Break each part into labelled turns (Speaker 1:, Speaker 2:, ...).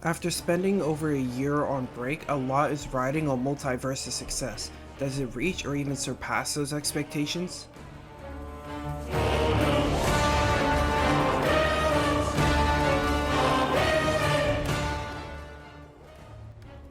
Speaker 1: After spending over a year on break, a lot is riding on MultiVersus' success. Does it reach or even surpass those expectations?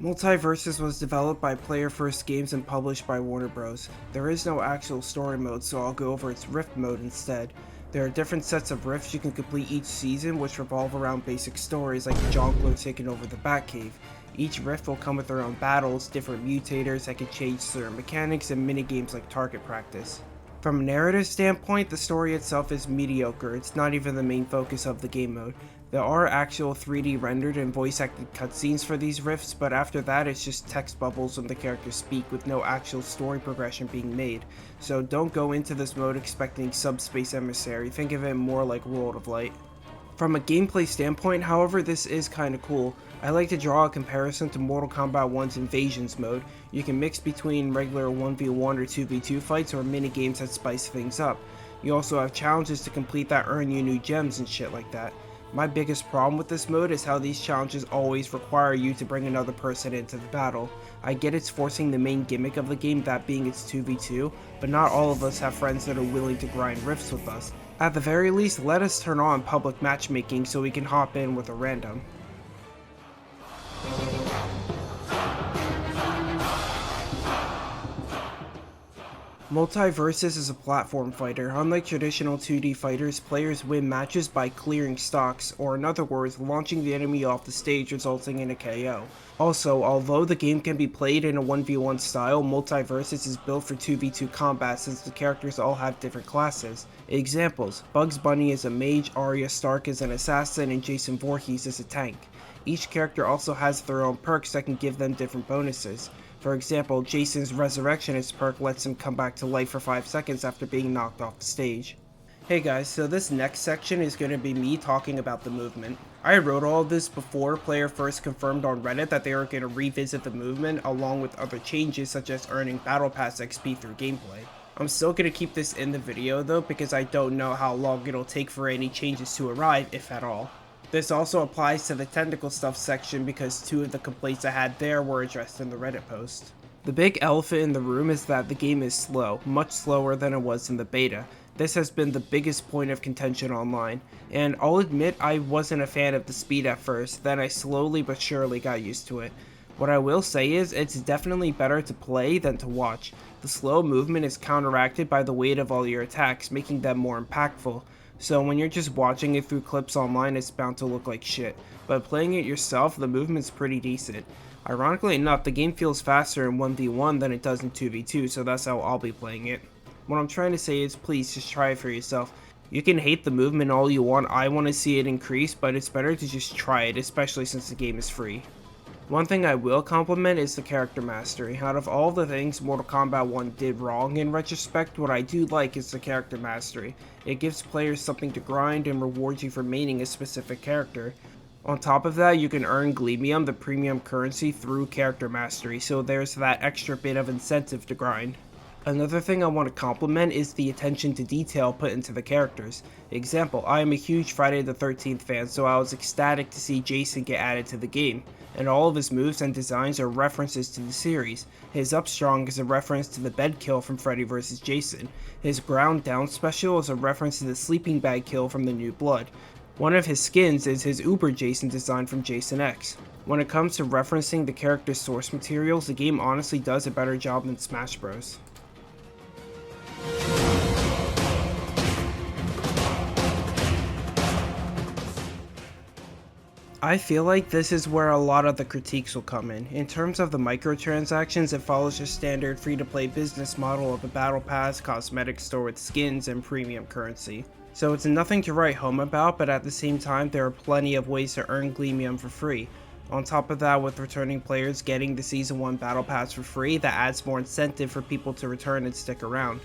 Speaker 1: MultiVersus was developed by Player First Games and published by Warner Bros. There is no actual story mode, so I'll go over its Rift mode instead. There are different sets of rifts you can complete each season, which revolve around basic stories like the Jongleur taking over the Batcave. Each rift will come with their own battles, different mutators that can change certain mechanics, and minigames like target practice. From a narrative standpoint, the story itself is mediocre. It's not even the main focus of the game mode. There are actual 3D rendered and voice acted cutscenes for these rifts, but after that it's just text bubbles when the characters speak with no actual story progression being made. So don't go into this mode expecting Subspace Emissary, think of it more like World of Light. From a gameplay standpoint, however, this is kinda cool. I like to draw a comparison to Mortal Kombat 1's Invasions mode. You can mix between regular 1v1 or 2v2 fights or minigames that spice things up. You also have challenges to complete that earn you new gems and shit like that. My biggest problem with this mode is how these challenges always require you to bring another person into the battle. I get it's forcing the main gimmick of the game, that being it's 2v2, but not all of us have friends that are willing to grind rifts with us. At the very least, let us turn on public matchmaking so we can hop in with a random. MultiVersus is a platform fighter. Unlike traditional 2D fighters, players win matches by clearing stocks, or in other words, launching the enemy off the stage resulting in a KO. Also, although the game can be played in a 1v1 style, MultiVersus is built for 2v2 combat since the characters all have different classes. Examples: Bugs Bunny is a mage, Arya Stark is an assassin, and Jason Voorhees is a tank. Each character also has their own perks that can give them different bonuses. For example, Jason's Resurrectionist perk lets him come back to life for 5 seconds after being knocked off the stage. Hey guys, so this next section is going to be me talking about the movement. I wrote all of this before Player First confirmed on Reddit that they were going to revisit the movement along with other changes such as earning Battle Pass XP through gameplay. I'm still going to keep this in the video though because I don't know how long it'll take for any changes to arrive, if at all. This also applies to the technical stuff section because 2 of the complaints I had there were addressed in the Reddit post. The big elephant in the room is that the game is slow, much slower than it was in the beta. This has been the biggest point of contention online, and I'll admit I wasn't a fan of the speed at first, then I slowly but surely got used to it. What I will say is, it's definitely better to play than to watch. The slow movement is counteracted by the weight of all your attacks, making them more impactful. So when you're just watching it through clips online, it's bound to look like shit. But playing it yourself, the movement's pretty decent. Ironically enough, the game feels faster in 1v1 than it does in 2v2, so that's how I'll be playing it. What I'm trying to say is, please just try it for yourself. You can hate the movement all you want, I want to see it increase, but it's better to just try it, especially since the game is free. One thing I will compliment is the character mastery. Out of all the things Mortal Kombat 1 did wrong in retrospect, what I do like is the character mastery. It gives players something to grind and rewards you for maining a specific character. On top of that, you can earn Glemium, the premium currency, through character mastery, so there's that extra bit of incentive to grind. Another thing I want to compliment is the attention to detail put into the characters. Example, I am a huge Friday the 13th fan, so I was ecstatic to see Jason get added to the game, and all of his moves and designs are references to the series. His up strong is a reference to the bed kill from Freddy vs. Jason. His ground down special is a reference to the sleeping bag kill from the New Blood. One of his skins is his Uber Jason design from Jason X. When it comes to referencing the character's source materials, the game honestly does a better job than Smash Bros. I feel like this is where a lot of the critiques will come in. In terms of the microtransactions, it follows your standard free-to-play business model of a battle pass, cosmetic store with skins, and premium currency. So it's nothing to write home about, but at the same time there are plenty of ways to earn Glemium for free. On top of that, with returning players getting the Season 1 Battle Pass for free, that adds more incentive for people to return and stick around.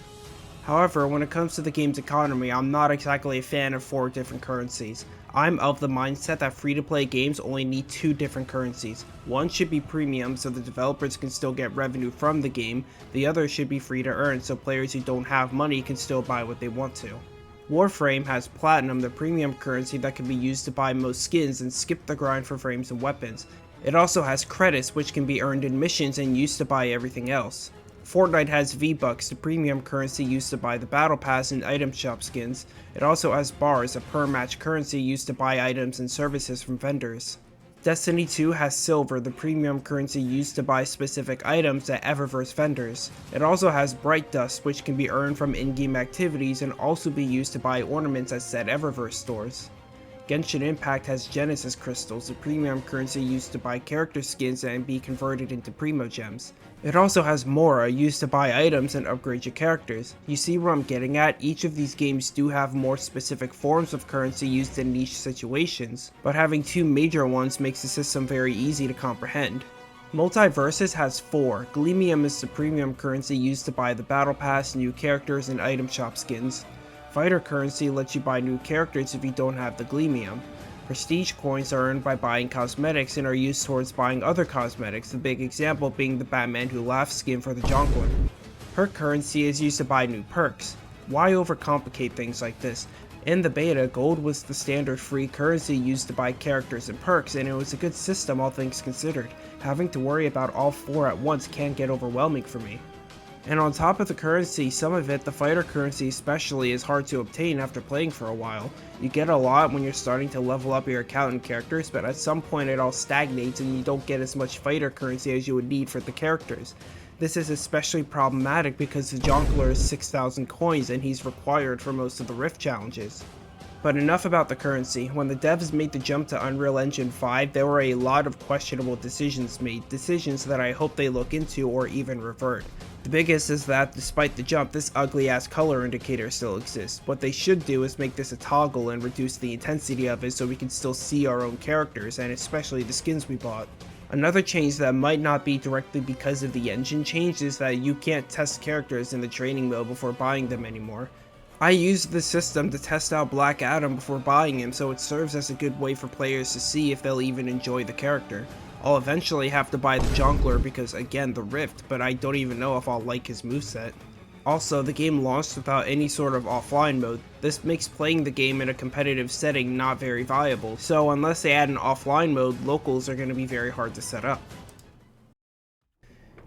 Speaker 1: However, when it comes to the game's economy, I'm not exactly a fan of 4 different currencies. I'm of the mindset that free-to-play games only need 2 different currencies. One should be premium so the developers can still get revenue from the game, the other should be free to earn so players who don't have money can still buy what they want to. Warframe has Platinum, the premium currency that can be used to buy most skins and skip the grind for frames and weapons. It also has credits, which can be earned in missions and used to buy everything else. Fortnite has V-Bucks, the premium currency used to buy the Battle Pass and item shop skins. It also has Bars, a per-match currency used to buy items and services from vendors. Destiny 2 has Silver, the premium currency used to buy specific items at Eververse vendors. It also has Bright Dust, which can be earned from in-game activities and also be used to buy ornaments at said Eververse stores. Genshin Impact has Genesis Crystals, a premium currency used to buy character skins and be converted into Primo Gems. It also has Mora, used to buy items and upgrade your characters. You see what I'm getting at? Each of these games do have more specific forms of currency used in niche situations, but having two major ones makes the system very easy to comprehend. MultiVersus has 4. Gleamium is the premium currency used to buy the Battle Pass, new characters, and item shop skins. Fighter currency lets you buy new characters if you don't have the Gleamium. Prestige coins are earned by buying cosmetics and are used towards buying other cosmetics, the big example being the Batman Who Laughs skin for the Jongleur. Perk currency is used to buy new perks. Why overcomplicate things like this? In the beta, gold was the standard free currency used to buy characters and perks, and it was a good system all things considered. Having to worry about all 4 at once can get overwhelming for me. And on top of the currency, some of it, the fighter currency especially, is hard to obtain after playing for a while. You get a lot when you're starting to level up your account and characters, but at some point it all stagnates and you don't get as much fighter currency as you would need for the characters. This is especially problematic because the Jongleur is 6,000 coins and he's required for most of the Rift challenges. But enough about the currency. When the devs made the jump to Unreal Engine 5, there were a lot of questionable decisions made, decisions that I hope they look into or even revert. The biggest is that, despite the jump, this ugly ass color indicator still exists. What they should do is make this a toggle and reduce the intensity of it so we can still see our own characters, and especially the skins we bought. Another change that might not be directly because of the engine change is that you can't test characters in the training mode before buying them anymore. I used this system to test out Black Adam before buying him, so it serves as a good way for players to see if they'll even enjoy the character. I'll eventually have to buy the Jongleur because, again, the Rift, but I don't even know if I'll like his moveset. Also, the game launched without any sort of offline mode. This makes playing the game in a competitive setting not very viable, so unless they add an offline mode, locals are going to be very hard to set up.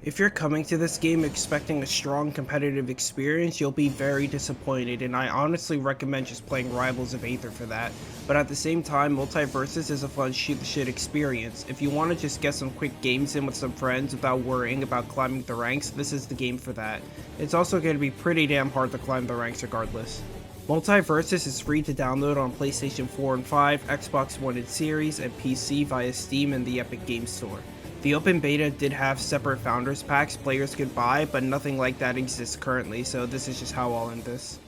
Speaker 1: If you're coming to this game expecting a strong competitive experience, you'll be very disappointed, and I honestly recommend just playing Rivals of Aether for that. But at the same time, MultiVersus is a fun shoot the shit experience. If you want to just get some quick games in with some friends without worrying about climbing the ranks, this is the game for that. It's also going to be pretty damn hard to climb the ranks regardless. MultiVersus is free to download on PlayStation 4 and 5, Xbox One and Series, and PC via Steam and the Epic Games Store. The open beta did have separate founders packs players could buy, but nothing like that exists currently, so this is just how I'll end this.